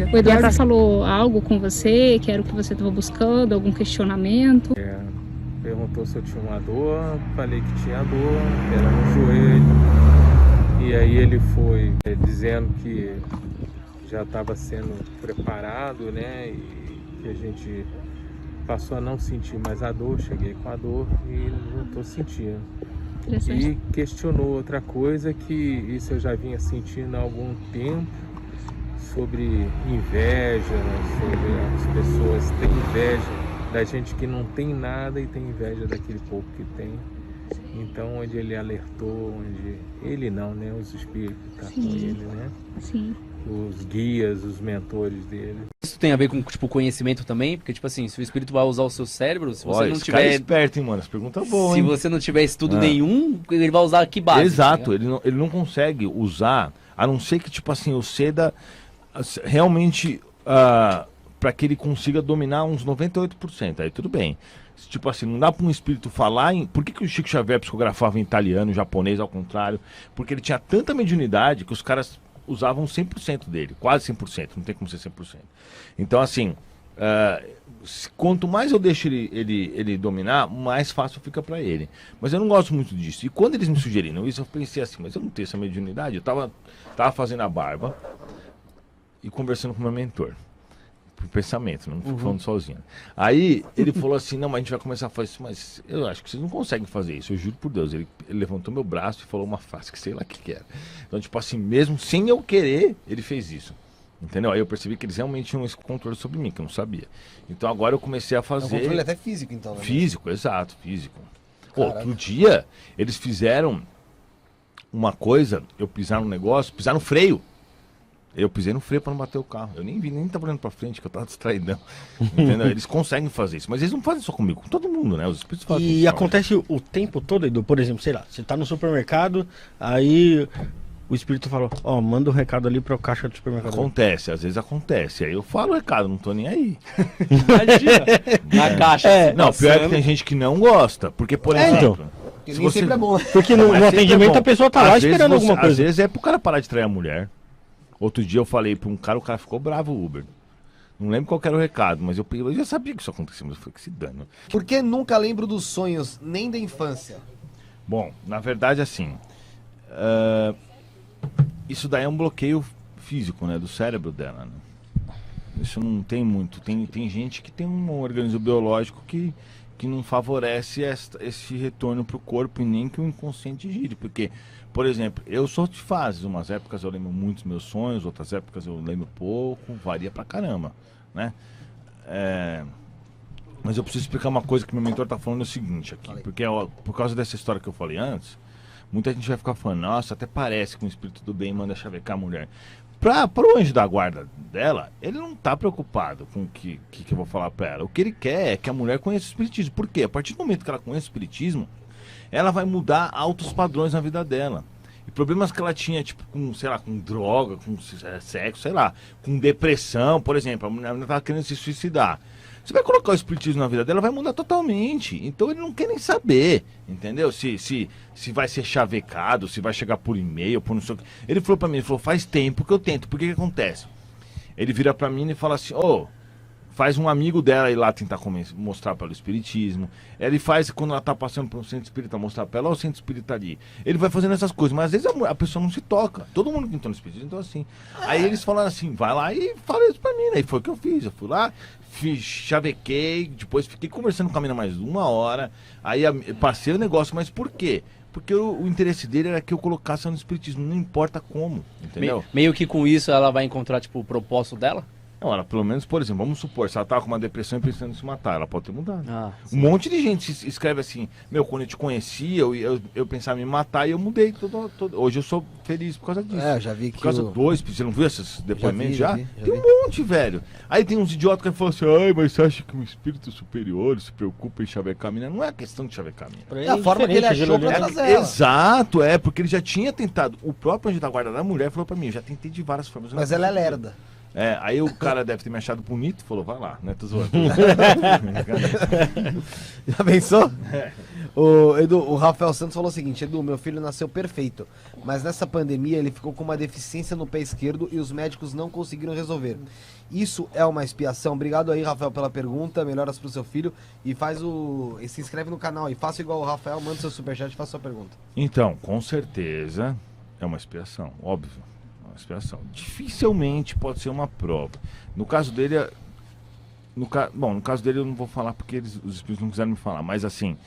O Eduardo falou algo com você, que era o que você estava buscando, algum questionamento? Perguntou se eu tinha uma dor, falei que tinha dor, era no joelho. E aí ele foi dizendo que já estava sendo preparado, né? E que a gente passou a não sentir mais a dor, cheguei com a dor e não estou sentindo. E questionou outra coisa, que isso eu já vinha sentindo há algum tempo, sobre inveja, né? Sobre as pessoas têm inveja da gente que não tem nada e tem inveja daquele pouco que tem. Então, onde ele alertou, onde ele não, né? Os espíritos estão com ele, né? Sim. Os guias, os mentores dele. Isso tem a ver com, tipo, conhecimento também? Porque, tipo assim, se o espírito vai usar o seu cérebro, se você Olha, não esse cara é tiver... esperto, hein, mano? Essa pergunta é boa, Se hein? você não tiver estudo nenhum, ele vai usar que base? Exato, tá ele não consegue usar, a não ser que, tipo assim, o Seda realmente, para que ele consiga dominar uns 98%, aí tudo bem. Tipo assim, não dá para um espírito falar em... Por que o Chico Xavier psicografava em italiano, japonês, ao contrário? Porque ele tinha tanta mediunidade que os caras usavam 100% dele, quase 100%, não tem como ser 100%. Então, assim, quanto mais eu deixo ele dominar, mais fácil fica para ele. Mas eu não gosto muito disso. E quando eles me sugeriram isso, eu pensei assim, mas eu não tenho essa mediunidade. Eu tava fazendo a barba e conversando com o meu mentor. Por pensamento, não fico falando sozinho. Aí ele falou assim, não, mas a gente vai começar a fazer isso, mas eu acho que vocês não conseguem fazer isso, eu juro por Deus. Ele levantou meu braço e falou uma frase que sei lá o que era. Então, tipo assim, mesmo sem eu querer, ele fez isso. Entendeu? Aí eu percebi que eles realmente tinham esse controle sobre mim, que eu não sabia. Então agora eu comecei a fazer... O controle até físico, então, né? Físico, exato, físico. Outro dia, eles fizeram uma coisa, eu pisar no negócio, pisar no freio. Eu pisei no freio para não bater o carro. Eu nem vi, nem tava olhando para frente, que eu tava distraídão. Entendeu? Eles conseguem fazer isso, mas eles não fazem só comigo, com todo mundo, né? Os espíritos fazem isso. E acontece o tempo todo, Edu? Por exemplo, sei lá, você tá no supermercado, aí o espírito falou, ó, manda um recado ali para o caixa do supermercado. Acontece, às vezes acontece. Aí eu falo o recado, não tô nem aí. Imagina, na caixa. Não, pior é que tem gente que não gosta, porque, por exemplo... Porque nem sempre é bom. Porque no atendimento a pessoa tá lá esperando alguma coisa. Às vezes é pro cara parar de trair a mulher. Outro dia eu falei pra um cara, o cara ficou bravo, o Uber. Não lembro qual que era o recado, mas eu já sabia que isso acontecia, mas eu falei que se dano. Por que nunca lembro dos sonhos, nem da infância? Bom, na verdade, assim, isso daí é um bloqueio físico, né, do cérebro dela, né? Isso não tem muito. Tem gente que tem um organismo biológico que não favorece esse retorno pro corpo e nem que o inconsciente gire, porque... Por exemplo, eu sou de fases, umas épocas eu lembro muito dos meus sonhos, outras épocas eu lembro pouco, varia pra caramba, né? Mas eu preciso explicar uma coisa que meu mentor tá falando, é o seguinte aqui, porque por causa dessa história que eu falei antes, muita gente vai ficar falando, nossa, até parece que um espírito do bem manda chavecar a mulher. Pro anjo da guarda dela, ele não tá preocupado com o que eu vou falar pra ela. O que ele quer é que a mulher conheça o espiritismo. Por quê? A partir do momento que ela conhece o espiritismo, ela vai mudar altos padrões na vida dela. E problemas que ela tinha, tipo, com, sei lá, com droga, com sexo, sei lá, com depressão, por exemplo, a mulher estava querendo se suicidar. Você vai colocar o espiritismo na vida dela, vai mudar totalmente. Então ele não quer nem saber, entendeu? Se vai ser chavecado, se vai chegar por e-mail, por não sei o que. Ele falou pra mim, ele falou, faz tempo que eu tento. Por que acontece? Ele vira pra mim e fala assim, faz um amigo dela ir lá tentar mostrar para ela o espiritismo. Ele faz, quando ela tá passando por um centro espírita, mostrar para ela, o centro espírita ali. Ele vai fazendo essas coisas, mas às vezes a pessoa não se toca. Todo mundo que entrou no espiritismo, então assim. Aí eles falaram assim, vai lá e fala isso pra mim, né? E foi o que eu fiz. Eu fui lá, chavequei, depois fiquei conversando com a mina mais 1 hora. Aí passei o negócio, mas por quê? Porque o interesse dele era que eu colocasse ela no espiritismo, não importa como, entendeu? Meio que com isso ela vai encontrar, tipo, o propósito dela? Não, ela pelo menos, por exemplo, vamos supor, se ela tava com uma depressão e pensando em se matar, ela pode ter mudado. Um monte de gente escreve assim, quando eu te conheci, eu pensava em me matar e eu mudei. Hoje eu sou feliz por causa disso. Eu já vi que por causa você não viu esses depoimentos já? Vi. Tem um monte, velho. Aí tem uns idiotas que falam assim, ai, mas você acha que um espírito superior se preocupa em chavecar a mina? Não é questão de chavecar a mina. É a forma que ele achou pra trazer ela. Exato, porque ele já tinha tentado. O próprio anjo da guarda da mulher falou pra mim, eu já tentei de várias formas. Mas ela é lerda. Aí o cara deve ter me achado bonito e falou, vai lá, né? Tô zoando. Já pensou? O Edu, o Rafael Santos falou o seguinte: Edu, meu filho nasceu perfeito, mas nessa pandemia ele ficou com uma deficiência no pé esquerdo e os médicos não conseguiram resolver. Isso é uma expiação? Obrigado aí, Rafael, pela pergunta. Melhoras pro seu filho e e se inscreve no canal e faça igual o Rafael, manda seu superchat e faça sua pergunta. Então, com certeza é uma expiação, óbvio. Uma expiação. Dificilmente pode ser uma prova. No caso dele, no caso dele eu não vou falar porque os espíritos não quiseram me falar, mas assim,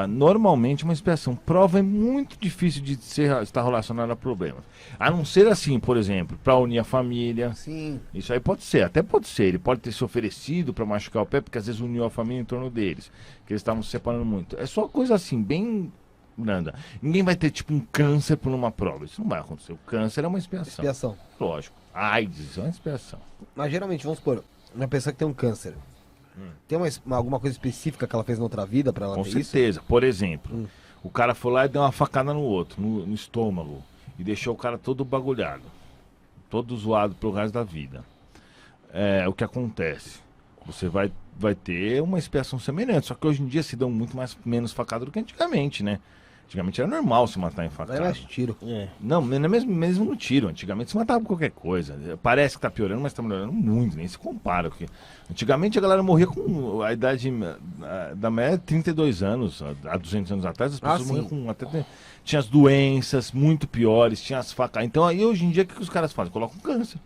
normalmente uma expiação. Prova é muito difícil de estar relacionada a problemas. A não ser assim, por exemplo, para unir a família. Sim. Isso aí pode ser, até pode ser. Ele pode ter se oferecido para machucar o pé, porque às vezes uniu a família em torno deles, que eles estavam se separando muito. É só coisa assim, bem branda. Ninguém vai ter tipo um câncer por uma prova. Isso não vai acontecer. O câncer é uma expiação. Expiação. Lógico. AIDS é uma expiação. Mas geralmente, vamos supor, uma pessoa que tem um câncer, tem alguma coisa específica que ela fez na outra vida pra ela Com ter isso? certeza. Por exemplo, o cara foi lá e deu uma facada no outro, no estômago, e deixou o cara todo bagulhado, todo zoado pro resto da vida. O que acontece? Você vai ter uma expiação semelhante, só que hoje em dia se dão menos facada do que antigamente, né? Antigamente era normal se matar em facada. Vai mais tiro. Não, mesmo no tiro. Antigamente se matava por qualquer coisa. Parece que tá piorando, mas tá melhorando muito, nem se compara. Porque antigamente a galera morria com a idade da média 32 anos. Há 200 anos atrás as pessoas morriam com tinha as doenças muito piores, tinha as facadas. Então aí hoje em dia o que os caras fazem? Colocam câncer.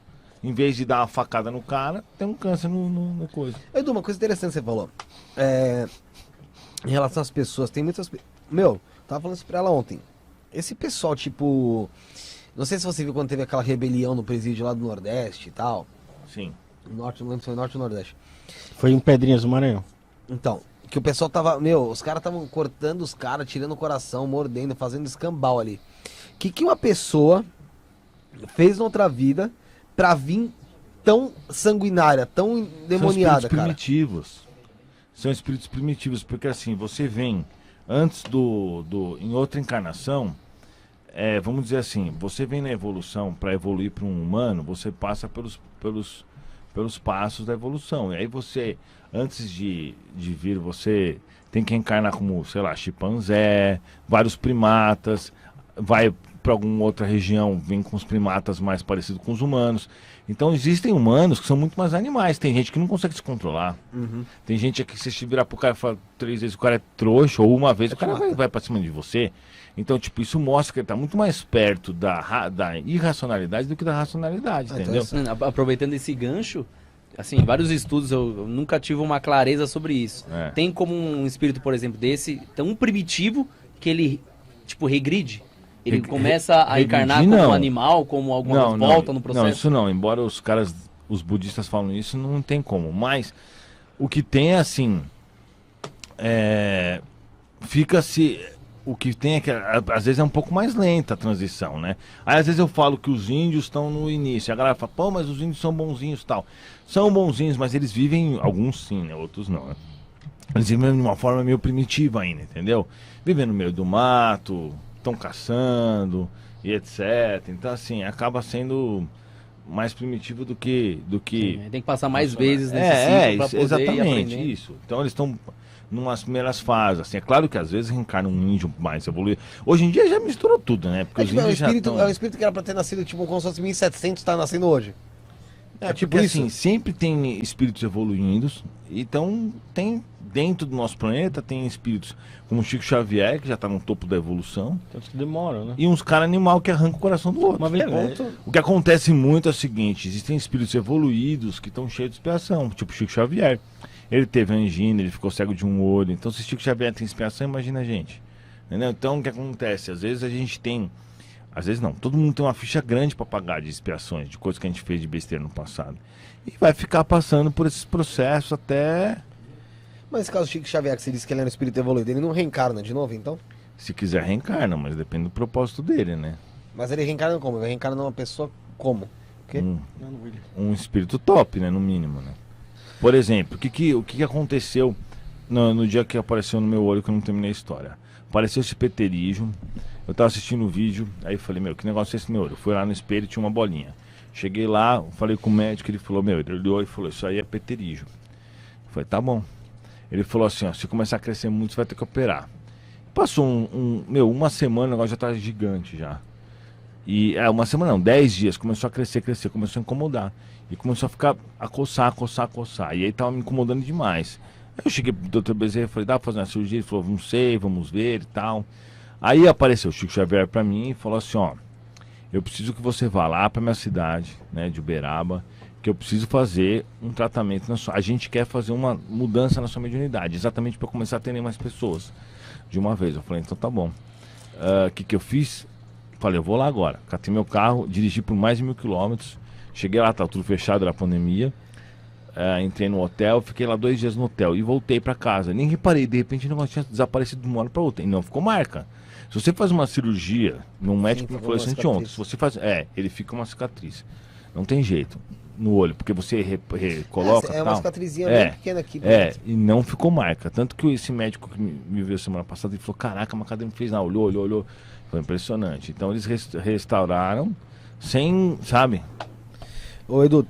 Em vez de dar uma facada no cara, tem um câncer no coisa. Edu, uma coisa interessante que você falou. Em relação às pessoas, tem muitas... Tava falando isso pra ela ontem. Esse pessoal, tipo... Não sei se você viu quando teve aquela rebelião no presídio lá do Nordeste e tal. Sim. Norte, não lembro se foi Norte ou Nordeste. Foi em Pedrinhas do Maranhão. Então, que o pessoal tava... os caras estavam cortando os caras, tirando o coração, mordendo, fazendo escambau ali. Que uma pessoa fez na outra vida pra vir tão sanguinária, tão endemoniada, cara? São espíritos primitivos, porque assim, você vem... Antes em outra encarnação, vamos dizer assim, você vem na evolução, para evoluir para um humano, você passa pelos passos da evolução. E aí você, antes de vir, você tem que encarnar como, sei lá, chimpanzé, vários primatas, vai para alguma outra região, vem com os primatas mais parecidos com os humanos. Então existem humanos que são muito mais animais. Tem gente que não consegue se controlar. Tem gente aqui que se virar pro cara e falar 3 vezes o cara é trouxa, ou uma vez o cara vai pra cima de você. Então, tipo, isso mostra que ele tá muito mais perto da irracionalidade do que da racionalidade, entendeu? Então, aproveitando esse gancho, assim, vários estudos eu nunca tive uma clareza sobre isso. Tem como um espírito, por exemplo, desse tão primitivo que ele, tipo, regride? Ele começa a encarnar como um animal, como alguma volta no processo? Não, isso não. Embora os budistas falam isso, não tem como. Mas o que tem é assim... O que tem é que às vezes é um pouco mais lenta a transição, né? Aí às vezes eu falo que os índios estão no início. A galera fala, pô, mas os índios são bonzinhos e tal. São bonzinhos, mas eles vivem... Alguns sim, né? Outros não, né? Eles vivem de uma forma meio primitiva ainda, entendeu? Vivem no meio do mato... estão caçando e etc. Então assim, acaba sendo mais primitivo do que... Sim, tem que passar mais vezes nesse ciclo pra poder exatamente, ir aprendendo. isso. Então eles estão numas primeiras fases, assim. É claro que às vezes reencarna um índio mais evoluído. Hoje em dia já misturou tudo, né? Porque tipo, é um espírito que era pra ter nascido tipo como se fosse 1700, tá nascendo hoje. Tipo isso. Assim, sempre tem espíritos evoluídos. Então tem... Dentro do nosso planeta tem espíritos como Chico Xavier, que já está no topo da evolução. Tanto que demora, né? E uns caras animal que arrancam o coração do outro. Uma vez volta. O que acontece muito é o seguinte, existem espíritos evoluídos que estão cheios de expiação, tipo Chico Xavier. Ele teve angina, ele ficou cego de um olho. Então se Chico Xavier tem expiação, imagina a gente. Entendeu? Então o que acontece? Às vezes a gente tem... Às vezes não, todo mundo tem uma ficha grande para pagar de expiações, de coisas que a gente fez de besteira no passado. E vai ficar passando por esses processos até... Mas esse caso do Chico Xavier, que você disse que ele era um espírito evoluído, ele não reencarna de novo, então? Se quiser, reencarna, mas depende do propósito dele, né? Mas ele reencarna como? Ele reencarna numa pessoa como? O quê? Um espírito top, né? No mínimo, né? Por exemplo, o que aconteceu no dia que apareceu no meu olho, que eu não terminei a história? Apareceu esse peterígio, eu tava assistindo o vídeo, aí eu falei, que negócio é esse no meu olho? Eu fui lá no espelho e tinha uma bolinha. Cheguei lá, falei com o médico, ele falou, ele olhou e falou, isso aí é peterígio. Eu falei, tá bom. Ele falou assim, ó, se começar a crescer muito, você vai ter que operar. Passou uma semana, o negócio já tá gigante já. E, uma semana não, 10 dias, começou a crescer, começou a incomodar. E começou a coçar. E aí tava me incomodando demais. Aí eu cheguei pro Dr. Bezerra e falei, dá pra fazer uma cirurgia? Ele falou, não sei, vamos ver e tal. Aí apareceu o Chico Xavier pra mim e falou assim, ó, eu preciso que você vá lá pra minha cidade, né, de Uberaba, que eu preciso fazer um tratamento na sua... A gente quer fazer uma mudança na sua mediunidade, exatamente para começar a atender mais pessoas de uma vez. Eu falei, então tá bom. O que eu fiz? Falei, eu vou lá agora. Catei meu carro, dirigi por mais de 1.000 quilômetros. Cheguei lá, tá tudo fechado, era a pandemia. Entrei no hotel, fiquei lá 2 dias no hotel e voltei para casa. Nem reparei, de repente o negócio tinha desaparecido de uma hora para outra. E não ficou marca. Se você faz uma cirurgia, um médico me falou isso ontem, se você faz, ele fica uma cicatriz. Não tem jeito no olho, porque você coloca. É uma cicatrizinha bem pequena aqui. E não ficou marca. Tanto que esse médico que me viu semana passada, ele falou: caraca, a macadeira não fez nada. Olhou. Foi impressionante. Então eles restauraram sem, sabe? Ô Edu,